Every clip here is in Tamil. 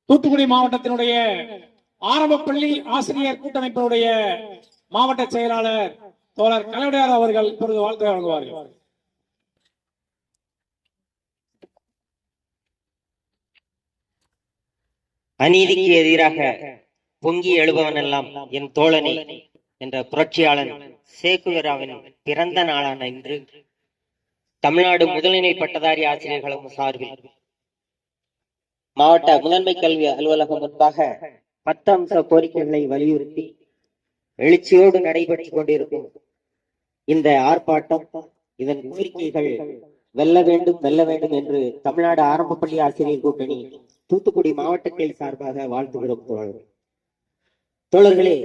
தூத்துக்குடி மாவட்டத்தினுடைய ஆரம்ப பள்ளி ஆசிரியர் கூட்டமைப்பினுடைய மாவட்ட செயலாளர் தோழர் கலையுடையார் அவர்கள் இப்பொழுது வாழ்த்து வழங்குவார்கள். அநீதிக்கு எதிராக பொங்கி எழுபவனெல்லாம் என் தோழனே என்ற புரட்சியாளன் சேகுவராவின் பிறந்த நாளான இன்று தமிழ்நாடு முதுநிலை பட்டதாரி ஆசிரியர்களும் சார்பில் மாவட்ட முதன்மை கல்வி அலுவலகம் முன்பாக 10 அம்ச கோரிக்கைகளை வலியுறுத்தி எழுச்சியோடு நடைபெற்றுக் கொண்டிருக்கும் இந்த ஆர்ப்பாட்டம், இதன் கோரிக்கைகள் வெல்ல வேண்டும் என்று தமிழ்நாடு ஆரம்ப பள்ளி ஆசிரியர் கூட்டணி தூத்துக்குடி மாவட்டத்தில் சார்பாக வாழ்த்துகிறோம். தோழர்களே,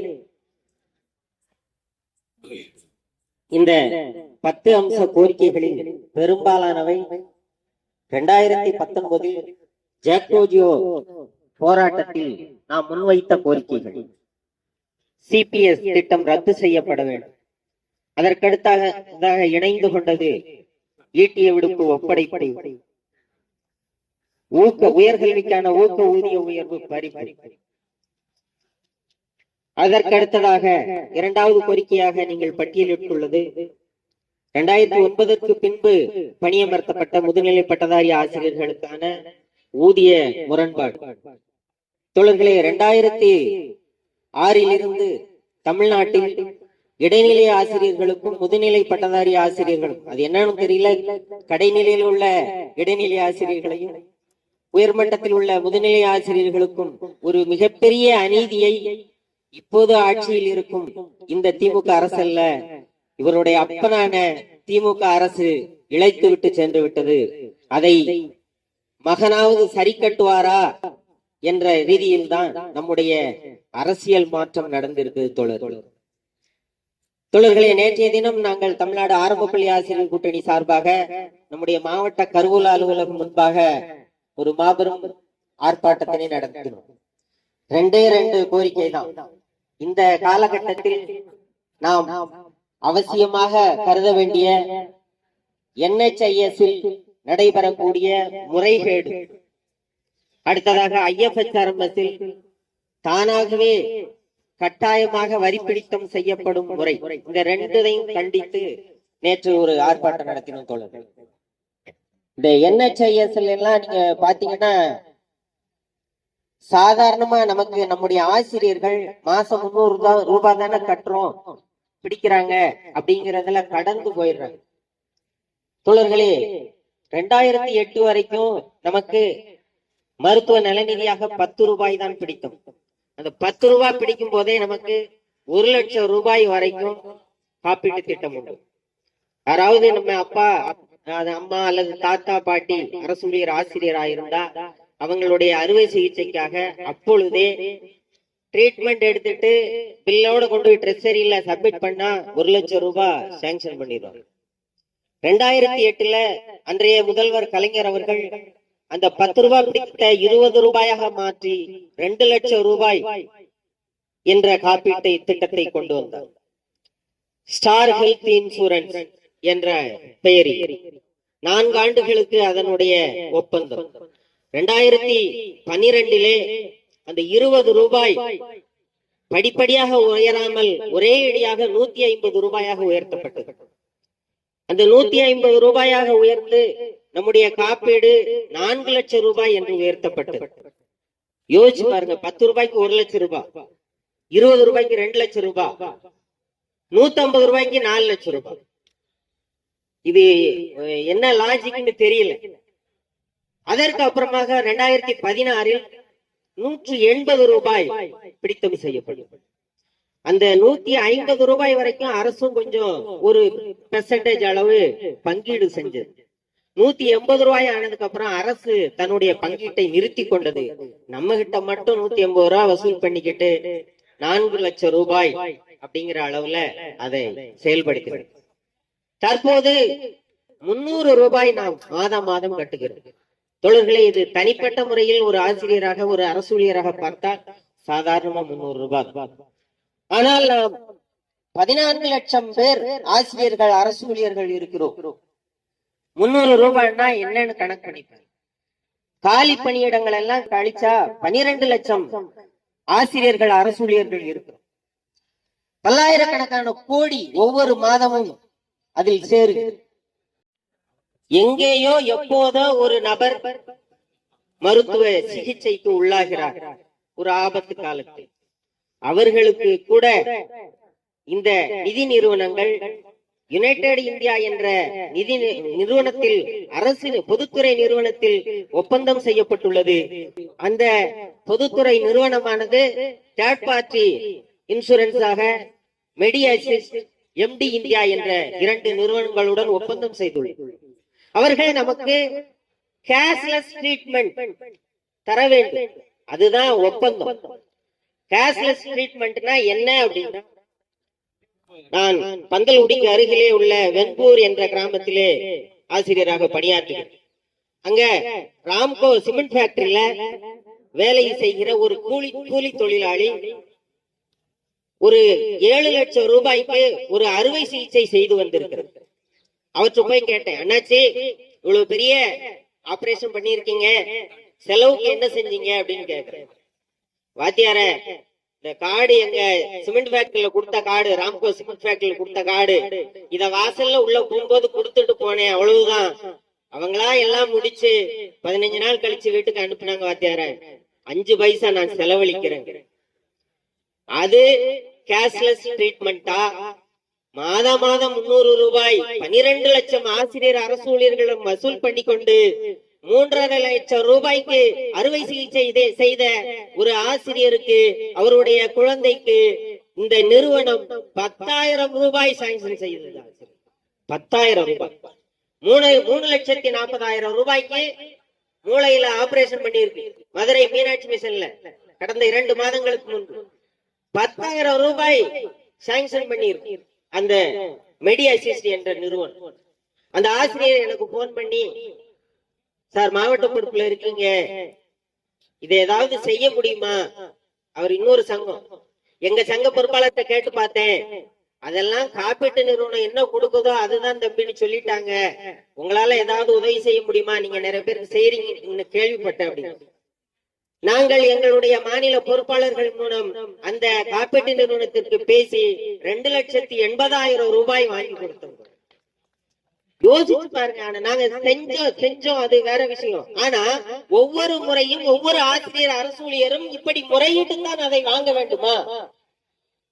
இந்த 10 அம்ச கோரிக்கைகளில் பெரும்பாலானவை 2019 ஜாக்டோஜியோ போராட்டத்தில் நாம் முன்வைத்த கோரிக்கைகள். சிபிஎஸ் திட்டம் ரத்து செய்யப்பட வேண்டும். அதற்கடுத்தாக இணைந்து கொண்டது ஈட்டிய விடுப்பு ஒப்படைப்படை, உயர்கல்விக்கான ஊக்க ஊதிய உயர்வு பறிப்பு. அதற்கடுத்ததாக இரண்டாவது கோரிக்கையாக நீங்கள் பட்டியலிட்டுள்ளது 2009 பின்பு பணியமர்த்தப்பட்ட முதுநிலை பட்டதாரி ஆசிரியர்களுக்கான ஊதிய முரண்பாடு. தோழர்களே, 2006 இருந்து தமிழ்நாட்டில் இடைநிலை ஆசிரியர்களுக்கும் முதுநிலை பட்டதாரி ஆசிரியர்களுக்கும், அது என்னன்னு தெரியல, கடைநிலையில் உள்ள இடைநிலை ஆசிரியர்களையும் உயர்மட்டத்தில் உள்ள முதுநிலை ஆசிரியர்களுக்கும் ஒரு மிகப்பெரிய அநீதியை இப்போது ஆட்சியில் இருக்கும் இந்த திமுக அரசு அல்ல, இவருடைய அப்பனான திமுக அரசு இழைத்து விட்டு சென்று விட்டது. அதை மகனாவது சரி கட்டுவாரா என்ற ரீதியில் தான் நம்முடைய அரசியல் மாற்றம் நடந்திருக்கு. தோழர்களே, நேற்றைய தினம் நாங்கள் தமிழ்நாடு ஆரம்ப பள்ளி ஆசிரியர் கூட்டணி சார்பாக நம்முடைய மாவட்ட கருவூல அலுவலகம் முன்பாக ஒரு மாபெரும் ஆர்ப்பாட்டத்தினை நடத்தினோம். 2 கோரிக்கை தான். இந்த காலகட்டத்தில் நாம் அவசியமாக கருத வேண்டிய NHIS நடைபெறக்கூடிய முறைகேடு, அடுத்ததாக IFHRMS தானாகவே கட்டாயமாக வரிப்பிடித்தம் செய்யப்படும் முறை. இந்த 2ஐயும் கண்டித்து நேற்று ஒரு ஆர்ப்பாட்டம் நடத்தினோம். தோழர்கள், இந்த NHIS எல்லாம் நீங்க பாத்தீங்கன்னா சாதாரணமா நமக்கு நம்முடைய ஆசிரியர்கள் மாசம் 300 ரூபாய் தானே கட்டுறோம், பிடிக்கிறாங்க அப்படிங்கறதுல கடந்து போயிடுறாங்க. தோழர்களே, 2008 வரைக்கும் நமக்கு மருத்துவ நலநிதியாக 10 ரூபாய் தான் பிடித்தோம். அந்த 10 ரூபாய் பிடிக்கும் போதே நமக்கு 1 லட்சம் ரூபாய் வரைக்கும் காப்பீட்டு திட்டம் உண்டு. யாராவது நம்ம அப்பா அம்மா அல்லது தாத்தா பாட்டி அரசு ஊழியர் ஆசிரியராயிருந்தா அவங்களுடைய அறுவை சிகிச்சைக்காக அப்பொழுதே ட்ரீட்மெண்ட் எடுத்துட்டு பில்லோட கொண்டு போய் ட்ரெஸரியில சப்மிட் பண்ணா 1 லட்சம் ரூபாய் சாங்ஷன் பண்ணிடுவாங்க. 2008 அன்றைய முதல்வர் கலைஞர் அவர்கள் அந்த 10 ரூபாய் பிடித்த 20 ரூபாயாக மாற்றி 2 லட்சம் ரூபாய் என்ற காப்பீட்டை திட்டத்தை கொண்டு வந்தார். ஸ்டார் ஹெல்த் இன்சூரன்ஸ் என்ற பெயரில் 4 ஆண்டுகளுக்கு அதனுடைய ஒப்பந்தம். 2012 அந்த 20 ரூபாய் படிப்படியாக உயராமல் ஒரே அடியாக 150 ரூபாயாக உயர்த்தப்பட்டது. அந்த 150 ரூபாயாக உயர்ந்து நம்முடைய காப்பீடு 4 லட்சம் ரூபாய் என்று உயர்த்தப்பட்டது. யோசிச்சு பாருங்க, 10 ரூபாய்க்கு 1 லட்சம் ரூபாய், 20 ரூபாய்க்கு 2 லட்சம் ரூபாய், 150 ரூபாய்க்கு 4 லட்சம் ரூபாய். இது என்ன லாஜிக்னு தெரியல. அதற்கு அப்புறமாக 2016 180 ரூபாய் பிடித்தம் செய்யப்படும். அந்த 150 ரூபாய் வரைக்கும் அரசும் கொஞ்சம் ஒரு பெர்சன்டேஜ் அளவு பங்கீடு செஞ்சது. 180 ரூபாய் ஆனதுக்கு அப்புறம் அரசு தன்னுடைய பங்கீட்டை நிறுத்தி கொண்டது. நம்ம கிட்ட மட்டும் 180 ரூபாய் வசூல் பண்ணிக்கிட்டு 4 லட்சம் ரூபாய் அப்படிங்கிற அளவுல அதை செயல்படுத்தினது. தற்போது 300 ரூபாய் நாம் மாதம் கட்டுகிறது. தோழர்களே, இது தனிப்பட்ட முறையில் ஒரு ஆசிரியராக ஒரு அரசு ஊழியராக பார்த்தால் சாதாரணமா 300 ரூபாய். ஆனால் நாம் 14 லட்சம் பேர் ஆசிரியர்கள் அரசு ஊழியர்கள் இருக்கிறோம். 300 ரூபாய்னா என்னன்னு கணக்கு பண்ணிப்பாரு. காலி பணியிடங்கள் எல்லாம் கழிச்சா 12 லட்சம் ஆசிரியர்கள் அரசு ஊழியர்கள் இருக்கு. பல்லாயிரக்கணக்கான கோடி ஒவ்வொரு மாதமும் அதில் சேரு. எங்கேயோ எப்போதோ ஒரு நபர் மருத்துவ சிகிச்சைக்கு உள்ளாகிறார் ஒரு ஆபத்து காலத்தில். அவர்களுக்கு கூட இந்த நிதி நிறுவனங்கள் யுனைடெட் இந்தியா என்ற நிதி நிறுவனத்தில் அரசு பொதுத்துறை நிறுவனத்தில் ஒப்பந்தம் செய்யப்பட்டுள்ளது. அந்த பொதுத்துறை நிறுவனமானது தேர்ட் பார்ட்டி இன்சூரன்ஸாக மெடிஅசிஸ்ட், எம்டி இந்தியா என்ற 2 நிறுவனங்களுடன் ஒப்பந்தம் செய்துள்ளது. அவர்கள் நமக்கு கேஷ்லெஸ் ட்ரீட்மெண்ட் தர வேண்டும். அதுதான் ஒப்பந்தம். கேஷ்லெஸ் ட்ரீட்மெண்ட்னா என்ன அப்படின்னா, நான் பந்தல்குடிக்கு அருகிலே உள்ள வெண்பூர் என்ற கிராமத்திலே ஆசிரியராக பணியாற்றுகிறேன். அங்க ராம்கோ சிமெண்ட் ஃபேக்டரியில வேலை செய்கிற ஒரு கூலி தொழிலாளி ஒரு 7 லட்சம் ரூபாய்க்கு ஒரு அறுவை சிகிச்சை செய்து வந்திருக்கிறது. அவற்றை போய் கேட்டேன், அண்ணாச்சி இவ்வளவு பெரிய ஆபரேஷன் பண்ணிருக்கீங்க, செலவுக்கு என்ன செஞ்சீங்க அப்படின்னு கேக்குறேன். வாத்தியார, இந்த கார்டு எங்க சிமெண்ட் ஃபேக்டரியில கொடுத்த கார்டு, ராம்கோ சிமெண்ட் ஃபேக்டரியில கொடுத்த கார்டு, இத வாசல்ல உள்ள போகும்போது கொடுத்துட்டு போனேன், அவ்வளவுதான். அவங்களா எல்லாம் முடிச்சு 15 நாள் கழிச்சு வீட்டுக்கு அனுப்புனாங்க. வாத்தியார, 5 பைசா நான் செலவழிக்கிறேன். அது கேஷ்லெஸ் ட்ரீட்மெண்டா? மாதம் 300 ரூபாய் 12 லட்சம் ஆசிரியர் அரசு ஊழியர்களும் வசூல் பண்ணி கொண்டு 3.5 லட்சம் ரூபாய்க்கு அறுவை சிகிச்சை செய்த ஒரு ஆசிரியருக்கு, அவருடைய குழந்தைக்கு இந்த நிறுவனம் 10,000 ரூபாய் சாங்ஷன் செய்தது. 10,000 ரூபாய். 3,40,000 ரூபாய்க்கு மூளையில ஆபரேஷன் பண்ணிருக்கு மதுரை மீனாட்சி மிஷன்ல கடந்த 2 மாதங்களுக்கு முன்பு. 10,000 ரூபாய் சாங்ஷன் பண்ணிருக்கு அந்த மெடிஅசிஸ்ட் என்ற நிறுவனம். அந்த ஆசிரியர் எனக்கு போன் பண்ணி, சார் மாவட்ட பொறுப்புல இருக்கீங்க, இதை ஏதாவது செய்ய முடியுமா? அவர் இன்னொரு சங்கம், எங்க சங்க பொறுப்பாளர்கிட்ட கேட்டு பார்த்தேன், அதெல்லாம் காப்பீட்டு நிறுவனம் என்ன கொடுக்குதோ அதுதான் தம்பின்னு சொல்லிட்டாங்க, உங்களால ஏதாவது உதவி செய்ய முடியுமா? நீங்க நிறைய பேருக்கு செய்யறீங்க கேள்விப்பட்டேன் அப்படின்னு. நாங்கள் எங்களுடைய மாநில பொறுப்பாளர்கள் மூலம் அந்த காப்பீட்டு நிறுவனத்திற்கு பேசி 2,80,000 ரூபாய் வாங்கி கொடுத்தோம். யோசிச்சு பாருங்க. ஆனா நாங்க செஞ்சோம் அது வேற விஷயம். ஆனா ஒவ்வொரு முறையும் ஒவ்வொரு ஆசிரியர் அரசு ஊழியரும் இப்படி முறையிட்டு தான் அதை வாங்க வேண்டுமா?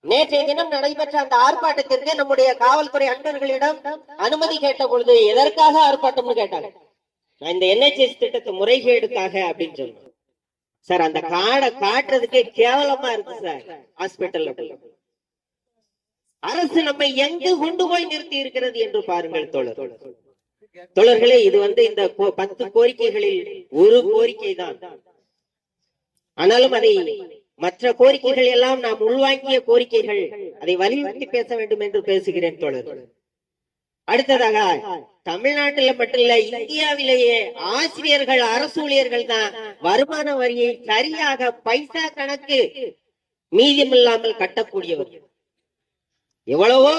நேற்றைய தினம் நடைபெற்ற அந்த ஆர்ப்பாட்டத்திற்கு நம்முடைய காவல்துறை அன்பர்களிடம் அனுமதி கேட்ட பொழுது எதற்காக ஆர்ப்பாட்டம்னு கேட்டாங்க. நான் இந்த NHS திட்டத்தை முறைகேடுக்காக அப்படின்னு சொன்னேன். சார், அந்த கார்டை காட்டுறதுக்கே கேவலமா இருக்கு சார். ஹாஸ்பிட்டல்ல அரசு நம்மை எங்கு கொண்டு போய் நிறுத்தி இருக்கிறது என்று பாருங்கள் தோழர்களே. இது இந்த 10 கோரிக்கைகளில் ஒரு கோரிக்கை தான். ஆனாலும் அதை மற்ற கோரிக்கைகள் எல்லாம் நாம் உள்வாங்கிய கோரிக்கைகள், அதை வலியுறுத்தி பேச வேண்டும் என்று பேசுகிறேன் தோழர்கள். அடுத்ததாக, தமிழ்நாட்டில் மட்டும் இல்ல, இந்தியாவிலேயே ஆசிரியர்கள் அரசு ஊழியர்கள் தான் வருமான வரியை சரியாக பைசா கணக்கு மீதமில்லாமல் கட்டக்கூடியவர். எவ்வளவோ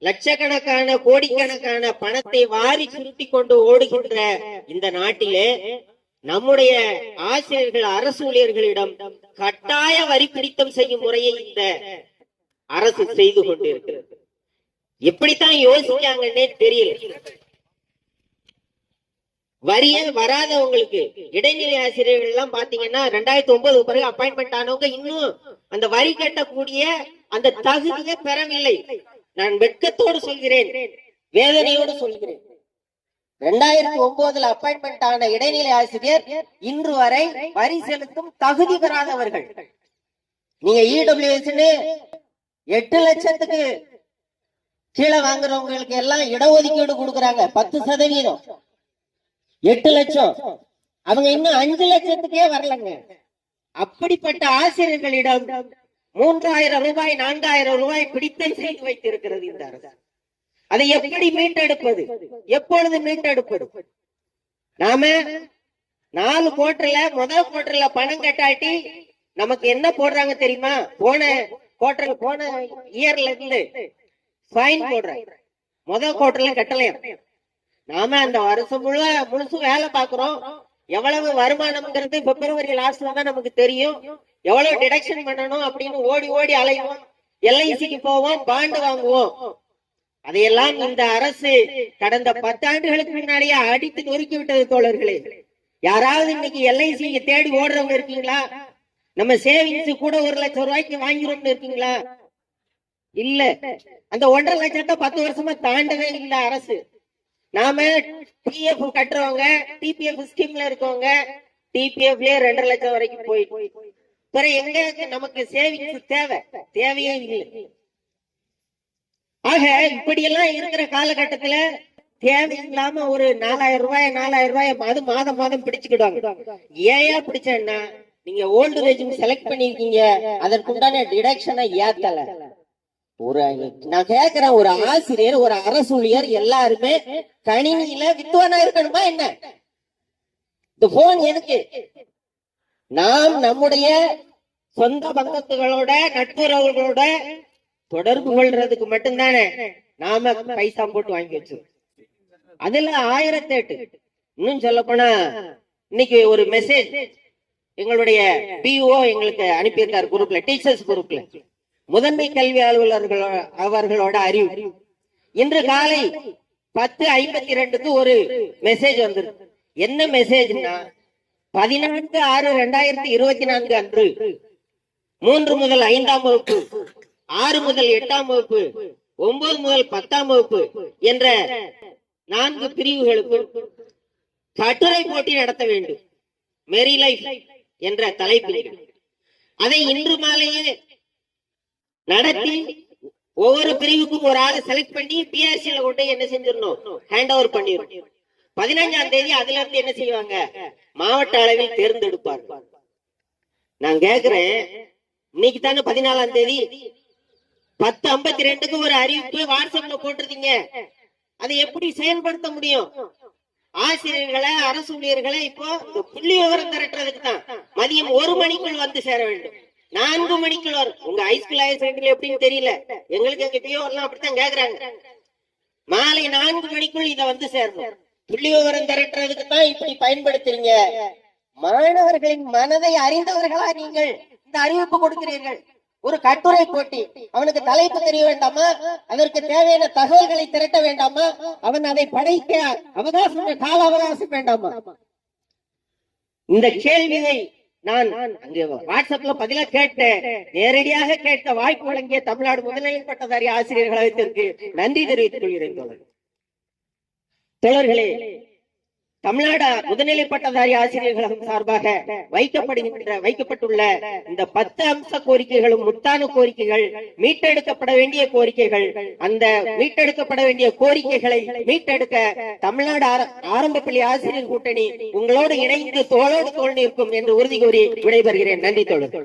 லட்சக்கணக்கான கோடிக்கணக்கான பணத்தை வாரி சுருட்டி கொண்டு ஓடுகின்ற இந்த நாட்டிலே நம்முடைய ஆசிரியர்கள் அரசு ஊழியர்களிடம் கட்டாய வரி பிடித்தம் செய்யும் முறையை இந்த அரசு செய்து கொண்டிருக்கிறது. எப்படித்தான் யோசிக்காங்கன்னே தெரியல. வரியே வராதவங்களுக்கு, இடைநிலை ஆசிரியர்கள் எல்லாம் பாத்தீங்கன்னா 2009 பிறகு அப்பாயின்மெண்ட் ஆனவங்க இன்னும் அந்த வரி கட்டக்கூடிய அந்த தகுதியை பெறவில்லை. நான் வெட்கத்தோடு சொல்கிறேன், வேதனையோடு சொல்கிறேன். 2009 அப்பாயின்மெண்ட் ஆன இடைநிலை ஆசிரியர் இன்று வரை வரி செலுத்தும் தகுதி பெறாதவர்கள். நீங்க EWS 8 லட்சத்துக்கு கீழே வாங்குறவங்களுக்கு எல்லாம் இடஒதுக்கீடு கொடுக்கறாங்க 10%. 8 லட்சம், அவங்க இன்னும் 5 லட்சத்துக்கே வரலங்க. அப்படிப்பட்ட ஆசிரியர்களிடம் 3,000 ரூபாய் 4,000 ரூபாய் பிடித்தம் செய்து வைத்திருக்கிறது இந்த அரசு. அதை எப்படி மீட்டெடுப்பது? எப்பொழுது மீட்டெடுப்பது? நாம 4 குவார்டர்ல முதல் குவார்டர்ல பணம் கட்டாட்டி நமக்கு என்ன போடுறாங்க தெரியுமா? போன இயர்ல இருந்து ஃபைன் போடுறாங்க. முதல் குவார்டர்ல கட்டலையா? நாம அந்த வருஷம் முழுசும் வேலை பாக்குறோம், எவ்வளவு வருமானம்ங்கிறது பிப்ரவரி லாஸ்ட்ல தான் நமக்கு தெரியும். எவ்வளவு டிடக்ஷன் பண்ணணும் அப்படின்னு ஓடி ஓடி அலைவோம். எல்ஐசிக்கு போவோம், பாண்டு வாங்குவோம். அதையெல்லாம் இந்த அரசு கடந்த 10 ஆண்டுகளுக்கு முன்னாடியே அடித்து நொறுக்கி விட்டது தோழர்களே. யாராவது இன்னைக்கு எல்ஐசி தேடி ஓடுறவங்க இருக்கீங்களா? நம்ம சேவிங்ஸ் கூட 1 லட்சம் ரூபாய்க்கு வாங்கிறோம்னு இருக்கீங்களா? இல்ல. அந்த 1.5 லட்சத்தை 10 வருஷமா தாண்டவே இல்ல அரசு. நாம பிஎஃப் கட்டுறவங்க, டிபிஎஃப் ஸ்கீம்ல இருக்கவங்க, டிபிஎஃப்லயே 2.5 லட்சம் வரைக்கும் போய் பிறகு எங்க நமக்கு சேவிங்ஸ் தேவையே இல்லை. ஆக இப்படியெல்லாம் இருக்கிற காலகட்டத்துல தேவையில்லாம ஒரு 4000 ரூபாய் அது மாதம் பிடிச்சுக்கிடுவாங்க. ஏயா பிடிச்சேன்னா நீங்க ஓல்டு ரெஜிம் செலக்ட் பண்ணிருக்கீங்க, அதற்குண்டான டிடக்ஷனை ஏத்தல. நான் கேக்குறேன், ஒரு ஆசிரியர், ஒரு அரசு ஊழியர் எல்லாருமே கணினியில வித்துவனா இருக்கணுமா என்ன? இந்த போன் எதுக்கு? நாம் நம்முடைய சொந்த பந்தத்துகளோட நட்புறவுகளோட தொடர்பு கொள்றதுக்கு மட்டும்தானே நாம பைசா போட்டு வாங்கி வச்சோம். அதுல 1008. இன்னும் சொல்ல போனா இன்னைக்கு ஒரு மெசேஜ் எங்களுடைய பிஓ எங்களுக்கு அனுப்பியிருந்தார் குரூப்ல, டீச்சர்ஸ் குரூப்ல. முதன்மை கல்வி அலுவலர்கள் அவர்களோட அறிவு இன்று காலை 10:52க்கு ஒரு மெசேஜ் வந்திருக்கு. என்ன மெசேஜ்னா 14/6/2024 அன்று 3 முதல் 5ஆம் வகுப்பு, 6 முதல் 8ஆம் வகுப்பு, 9 முதல் 10ஆம் வகுப்பு என்ற 4 பிரிவுகளுக்கு கட்டுரை போட்டி நடத்த வேண்டும். மெரி லைஃப் என்ற தலைப்பில் அதை இன்று மாலையே நடத்தி ஒவ்வொரு பிரிவுக்கும் ஒரு ஆளை செலக்ட் பண்ணி பிஆர்சில கொண்டு என்ன செஞ்சிடணும், ஹேண்ட் ஓவர் பண்ணிடணும். 15ஆம் தேதி அதுல இருந்து என்ன செய்வாங்க, மாவட்ட அளவில் தேர்ந்தெடுப்பார்கள். நான் கேக்குறேன், இன்னைக்கு தானே 14ஆம் தேதி, 10:52க்கு ஒரு அறிவிப்பு வாட்ஸ்அப்ல போட்டிருந்தீங்க. அதை எப்படி செயல்படுத்த முடியும்? ஆசிரியர்களை, அரசு ஊழியர்களை இப்போ இந்த புள்ளி விவரம் திரட்டுறதுக்கு தான் மதியம் 1 மணிக்குள் வந்து சேர வேண்டும். 4 மணிக்குள் வரும். உங்க ஹைஸ்கூல் ஹையர் செகண்டரி எப்படின்னு தெரியல, எங்களுக்கு எங்க பிஓ எல்லாம் அப்படித்தான் கேக்குறாங்க. மாலை 4 மணிக்குள் இதை வந்து சேரணும். புள்ளி விவரம் திரட்டுறதுக்கு தான் இப்படி பயன்படுத்துறீங்க. மாணவர்களின் மனதை அறிந்தவர்களா நீங்கள் இந்த அறிவிப்பு கொடுக்கிறீர்கள்? ஒரு கட்டுரை போட்டி, அவனுக்கு தலைப்பு தெரிய வேண்டாமா? அதற்கு தேவையான தகவல்களை திரட்ட வேண்டாமா? அவன் அதை படைக்க கால அவகாசம் வேண்டாமா? இந்த கேள்வியை நான் வாட்ஸ்அப்ல பதிலா கேட்டேன். நேரடியாக கேட்ட வாய்ப்பு வழங்கிய தமிழ்நாடு முதுநிலை பட்டதாரி ஆசிரியர் கழகத்திற்கு நன்றி தெரிவித்துக் கொள்கிறேன். தோழர்களே, தமிழ்நாடு முதுநிலை பட்டதாரி ஆசிரியர் கழகம் சார்பாக வைக்கப்பட்டுள்ள இந்த 10 அம்ச கோரிக்கைகளும் முத்தான கோரிக்கைகள், மீட்டெடுக்கப்பட வேண்டிய கோரிக்கைகள். அந்த மீட்டெடுக்கப்பட வேண்டிய கோரிக்கைகளை மீட்டெடுக்க தமிழ்நாடு ஆரம்ப பள்ளி ஆசிரியர் கூட்டணி உங்களோடு இணைந்து தோளோடு தோள் நிற்கும் என்று உறுதி கூறி விடைபெறுகிறேன். நன்றி தோழர்.